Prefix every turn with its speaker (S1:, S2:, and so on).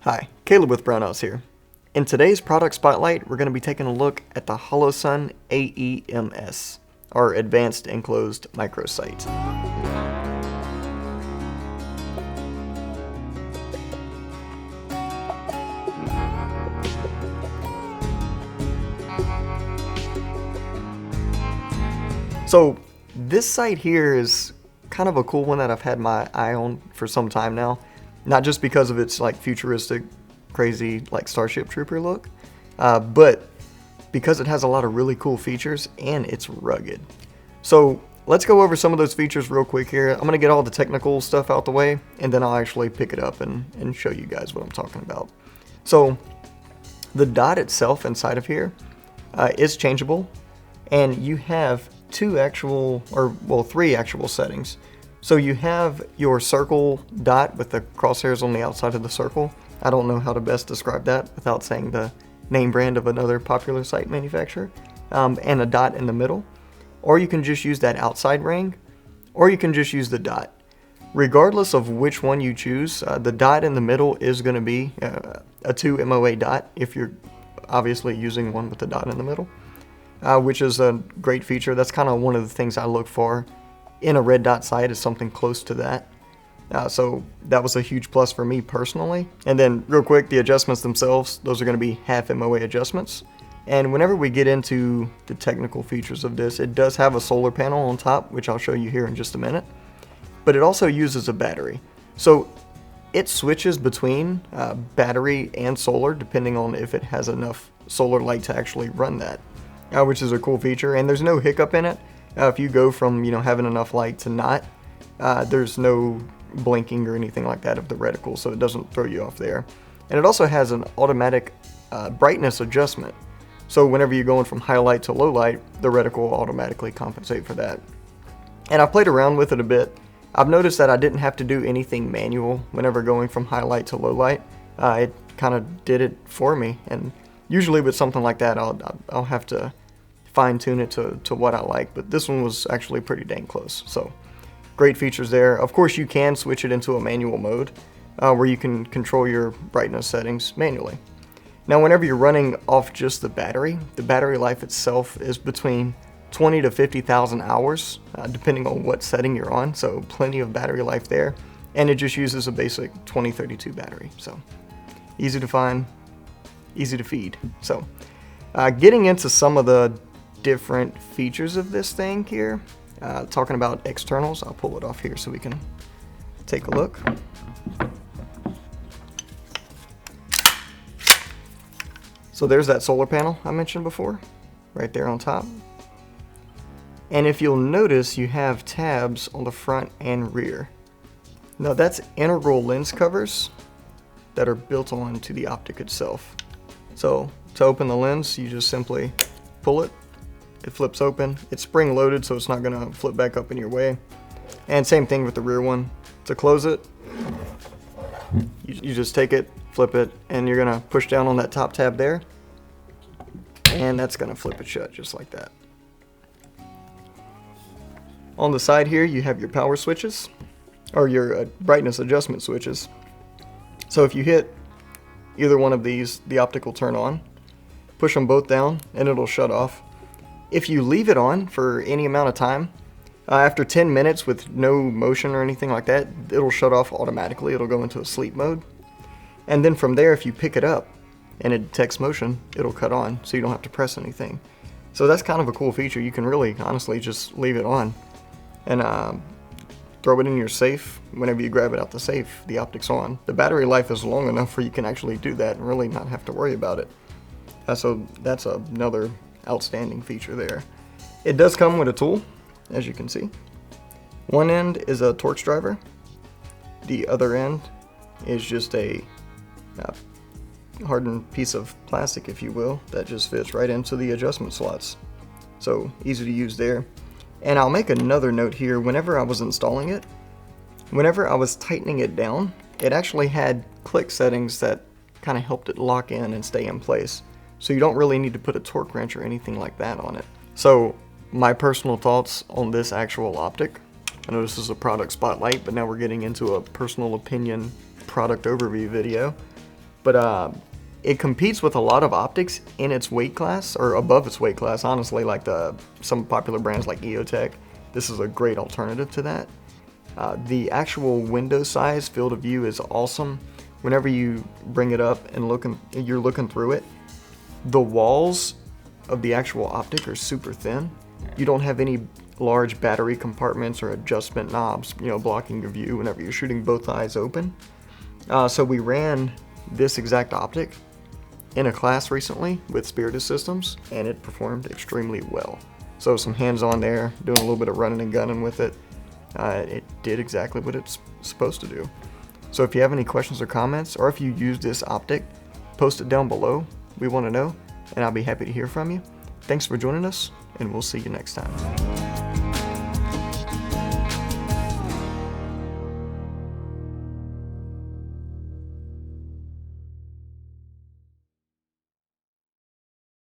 S1: Hi, Caleb with Brownells here. In today's product spotlight, we're going to be taking a look at the Holosun AEMS, or Advanced Enclosed Microsight. So this sight here is kind of a cool one that I've had my eye on for some time now. Not just because of its like futuristic, crazy like Starship Trooper look, but because it has a lot of really cool features and it's rugged. So let's go over some of those features real quick here. I'm gonna get all the technical stuff out the way, and then I'll actually pick it up and show you guys what I'm talking about. So the dot itself inside of here is changeable, and you have three actual settings. So you have your circle dot with the crosshairs on the outside of the circle. I don't know how to best describe that without saying the name brand of another popular sight manufacturer, and a dot in the middle. Or you can just use that outside ring, or you can just use the dot. Regardless of which one you choose, the dot in the middle is going to be a 2 MOA dot if you're obviously using one with the dot in the middle, which is a great feature. That's kind of one of the things I look for in a red dot sight, is something close to that. So that was a huge plus for me personally. And then real quick, the adjustments themselves, those are going to be half MOA adjustments. And whenever we get into the technical features of this, it does have a solar panel on top, which I'll show you here in just a minute. But it also uses a battery. So it switches between battery and solar depending on if it has enough solar light to actually run that, which is a cool feature. And there's no hiccup in it. If you go from having enough light to not, there's no blinking or anything like that of the reticle, so it doesn't throw you off there. And it also has an automatic brightness adjustment. So whenever you're going from high light to low light, the reticle will automatically compensate for that. And I've played around with it a bit. I've noticed that I didn't have to do anything manual whenever going from high light to low light. It kind of did it for me. And usually with something like that, I'll have to fine-tune it to what I like, but this one was actually pretty dang close. So great features there. Of course, you can switch it into a manual mode where you can control your brightness settings manually. Now whenever you're running off just the battery life itself is between 20 to 50,000 hours depending on what setting you're on, so plenty of battery life there. And it just uses a basic 2032 battery, so easy to find, easy to feed. So getting into some of the different features of this thing here, talking about externals, I'll pull it off here so we can take a look. So there's that solar panel I mentioned before, right there on top. And if you'll notice, you have tabs on the front and rear. Now that's integral lens covers that are built onto the optic itself. So to open the lens, you just simply pull it. It flips open. It's spring loaded, so it's not gonna flip back up in your way. And same thing with the rear one. To close it, you just take it, flip it, and you're gonna push down on that top tab there, and that's gonna flip it shut just like that. On the side here, you have your power switches, or your brightness adjustment switches. So if you hit either one of these, the optic will turn on. Push them both down, and it'll shut off. If you leave it on for any amount of time, after 10 minutes with no motion or anything like that, it'll shut off automatically. It'll go into a sleep mode. And then from there, if you pick it up and it detects motion, it'll cut on, so you don't have to press anything. So that's kind of a cool feature. You can really, honestly, just leave it on and throw it in your safe. Whenever you grab it out the safe, the optic's on. The battery life is long enough where you can actually do that and really not have to worry about it. So that's another outstanding feature there. It does come with a tool, as you can see. One end is a Torx driver. The other end is just a hardened piece of plastic, if you will, that just fits right into the adjustment slots. So easy to use there. And I'll make another note here. Whenever I was installing it, whenever I was tightening it down, it actually had click settings that kind of helped it lock in and stay in place. So you don't really need to put a torque wrench or anything like that on it. So my personal thoughts on this actual optic. I know this is a product spotlight, but now we're getting into a personal opinion product overview video. But it competes with a lot of optics in its weight class, or above its weight class, honestly, like some popular brands like EOTech. This is a great alternative to that. The actual window size field of view is awesome. Whenever you bring it up and you're looking through it, the walls of the actual optic are super thin. You don't have any large battery compartments or adjustment knobs, blocking your view whenever you're shooting both eyes open. So we ran this exact optic in a class recently with Spirited Systems, and it performed extremely well. So some hands-on there, doing a little bit of running and gunning with it. It did exactly what it's supposed to do. So if you have any questions or comments, or if you use this optic, post it down below. We want to know, and I'll be happy to hear from you. Thanks for joining us, and we'll see you next time.